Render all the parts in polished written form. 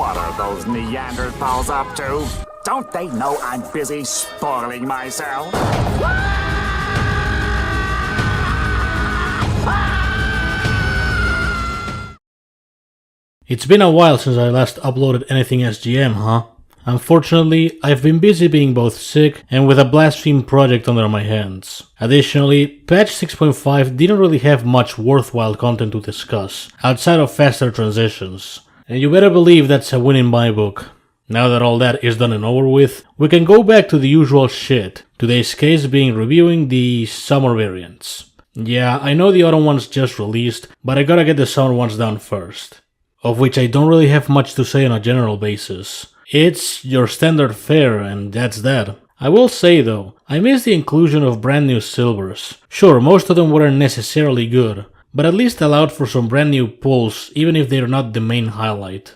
What are those Neanderthals up to? Don't they know I'm busy spoiling myself? It's been a while since I last uploaded anything SGM, huh? Unfortunately, I've been busy being both sick and with a blaspheme project under my hands. Additionally, patch 6.5 didn't really have much worthwhile content to discuss, outside of faster transitions. And you better believe that's a win in my book. Now that all that is done and over with, we can go back to the usual shit, today's case being reviewing the summer variants. Yeah, I know the autumn ones just released, but I gotta get the summer ones down first. Of which I don't really have much to say on a general basis. It's your standard fare, and that's that. I will say though, I miss the inclusion of brand new silvers. Sure, most of them weren't necessarily good, but at least allowed for some brand new pulls, even if they're not the main highlight.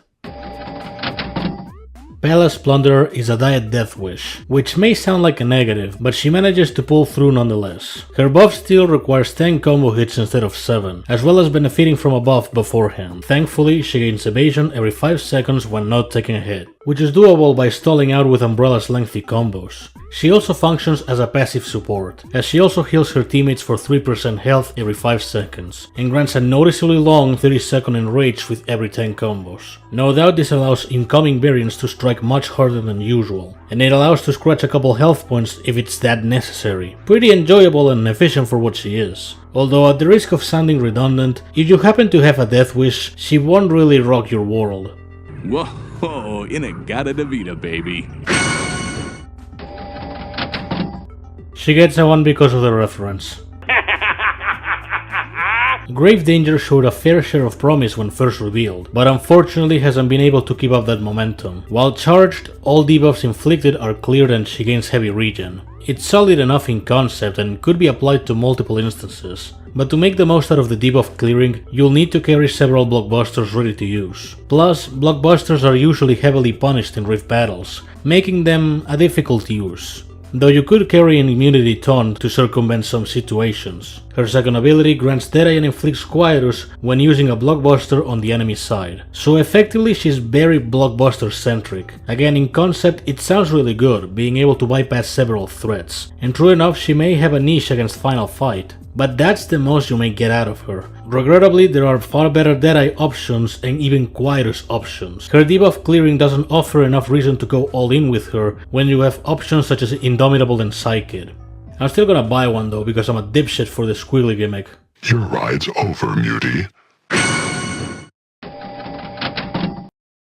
Belle's Plunderer is a diet death wish, which may sound like a negative, but she manages to pull through nonetheless. Her buff still requires 10 combo hits instead of 7, as well as benefiting from a buff beforehand. Thankfully, she gains evasion every 5 seconds when not taking a hit, which is doable by stalling out with Umbrella's lengthy combos. She also functions as a passive support, as she also heals her teammates for 3% health every 5 seconds, and grants a noticeably long 30-second enrage with every 10 combos. No doubt this allows incoming variants to strike much harder than usual, and it allows to scratch a couple health points if it's that necessary. Pretty enjoyable and efficient for what she is. Although at the risk of sounding redundant, if you happen to have a death wish, she won't really rock your world. Whoa, Inagata de Vida, baby. She gets a 1 because of the reference. Grave Danger showed a fair share of promise when first revealed, but unfortunately hasn't been able to keep up that momentum. While charged, all debuffs inflicted are cleared and she gains heavy regen. It's solid enough in concept and could be applied to multiple instances, but to make the most out of the debuff clearing, you'll need to carry several blockbusters ready to use. Plus, blockbusters are usually heavily punished in Rift battles, making them a difficult use. Though you could carry an immunity taunt to circumvent some situations. Her second ability grants Deadeye and inflicts Quietus when using a blockbuster on the enemy side. So effectively she's very blockbuster centric. Again, in concept it sounds really good, being able to bypass several threats. And true enough, she may have a niche against Final Fight. But that's the most you may get out of her. Regrettably, there are far better Deadeye options and even Quietus options. Her debuff clearing doesn't offer enough reason to go all in with her when you have options such as Indomitable and Psykid. I'm still gonna buy one though because I'm a dipshit for the squiggly gimmick. Your ride's over, Muty.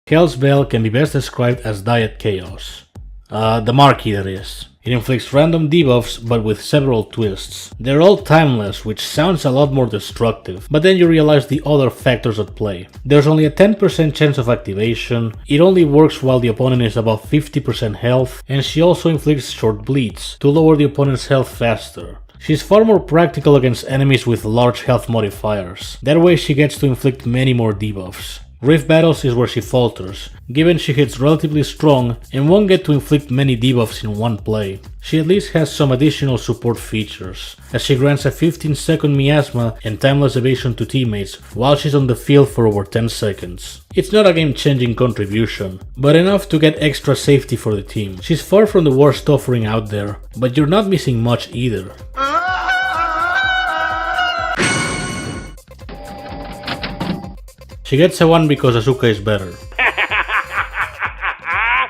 Hell's Belle can be best described as Diet Chaos. The marquee that is. It inflicts random debuffs but with several twists. They're all timeless, which sounds a lot more destructive, but then you realize the other factors at play. There's only a 10% chance of activation, it only works while the opponent is above 50% health, and she also inflicts short bleeds to lower the opponent's health faster. She's far more practical against enemies with large health modifiers. That way she gets to inflict many more debuffs. Rift battles is where she falters, given she hits relatively strong and won't get to inflict many debuffs in one play. She at least has some additional support features, as she grants a 15-second miasma and timeless evasion to teammates while she's on the field for over 10 seconds. It's not a game-changing contribution, but enough to get extra safety for the team. She's far from the worst offering out there, but you're not missing much either. She gets a 1 because Asuka is better.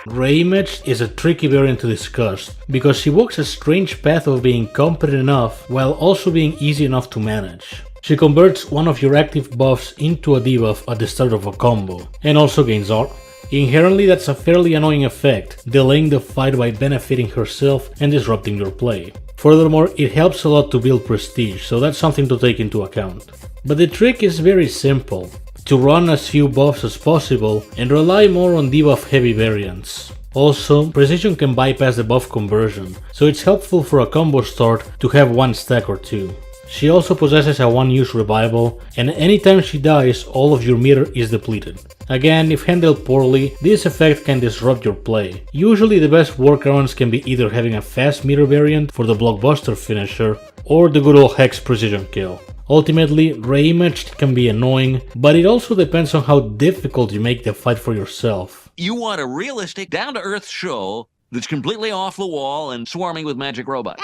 Reimaged is a tricky variant to discuss, because she walks a strange path of being competent enough while also being easy enough to manage. She converts one of your active buffs into a debuff at the start of a combo, and also gains arc. Inherently that's a fairly annoying effect, delaying the fight by benefiting herself and disrupting your play. Furthermore, it helps a lot to build prestige, so that's something to take into account. But the trick is very simple. To run as few buffs as possible and rely more on debuff heavy variants. Also, Precision can bypass the buff conversion, so it's helpful for a combo start to have one stack or two. She also possesses a one-use revival, and anytime she dies, all of your meter is depleted. Again, if handled poorly, this effect can disrupt your play. Usually the best workarounds can be either having a fast meter variant for the blockbuster finisher, or the good old Hex precision kill. Ultimately, Reimaged can be annoying, but it also depends on how difficult you make the fight for yourself. You want a realistic, down-to-earth show that's completely off the wall and swarming with magic robots.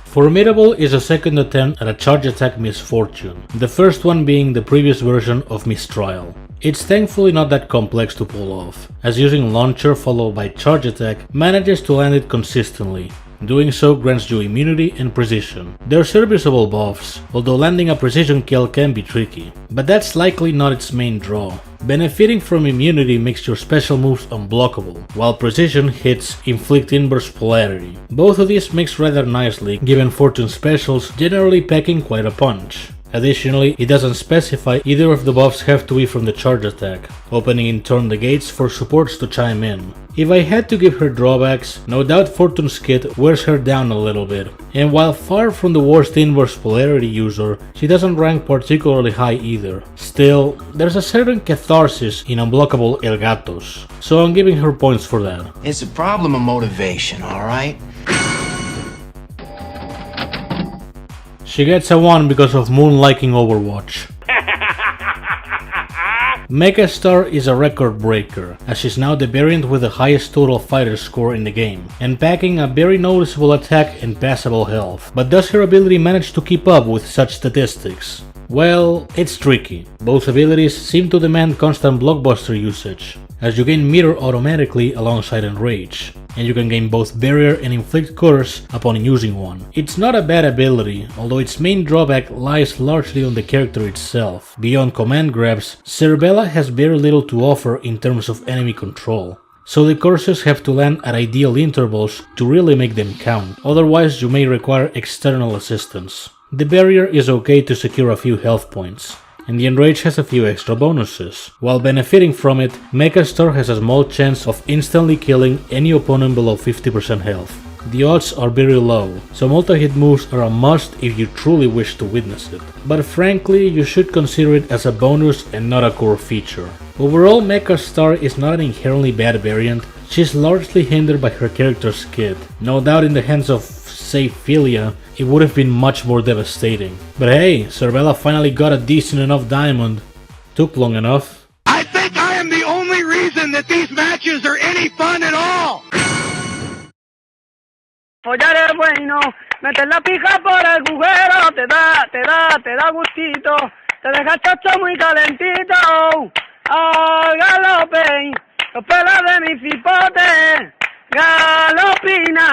Furmidable is a second attempt at a charge attack misfortune, the first one being the previous version of Mistrial. It's thankfully not that complex to pull off, as using launcher followed by charge attack manages to land it consistently. Doing so grants you immunity and precision. They're serviceable buffs, although landing a precision kill can be tricky, but that's likely not its main draw. Benefiting from immunity makes your special moves unblockable, while precision hits inflict inverse polarity. Both of these mix rather nicely, given Fortune specials generally packing quite a punch. Additionally, it doesn't specify either of the buffs have to be from the charge attack, opening in turn the gates for supports to chime in. If I had to give her drawbacks, no doubt Fortune's kit wears her down a little bit, and while far from the worst inverse polarity user, she doesn't rank particularly high either. Still, there's a certain catharsis in unblockable El Gatos, so I'm giving her points for that. It's a problem of motivation, alright? She gets a 1 because of moonliking Overwatch. Mekastar is a record breaker, as she's now the variant with the highest total fighter score in the game, and packing a very noticeable attack and passable health. But does her ability manage to keep up with such statistics? Well, it's tricky. Both abilities seem to demand constant blockbuster usage, as you gain meter automatically alongside Enrage, and you can gain both Barrier and Inflict Curse upon using one. It's not a bad ability, although its main drawback lies largely on the character itself. Beyond command grabs, Cerbella has very little to offer in terms of enemy control, so the curses have to land at ideal intervals to really make them count, otherwise you may require external assistance. The Barrier is okay to secure a few health points, and the Enrage has a few extra bonuses. While benefiting from it, Mekastar has a small chance of instantly killing any opponent below 50% health. The odds are very low, so multi-hit moves are a must if you truly wish to witness it. But frankly, you should consider it as a bonus and not a core feature. Overall, Mekastar is not an inherently bad variant. She's largely hindered by her character's kit. No doubt in the hands of, say, Philia, it would have been much more devastating. But hey, Cerbella finally got a decent enough diamond. Took long enough. I think I am the only reason that these matches are any fun at all! Follar es bueno, meter la pija por el agujero, te da gustito, te deja el chocho muy calentito. Al galope, los pelos de mi cipote, galopina,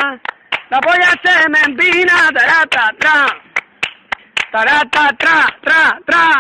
la polla se me empina, tarata, tra, tra, tra.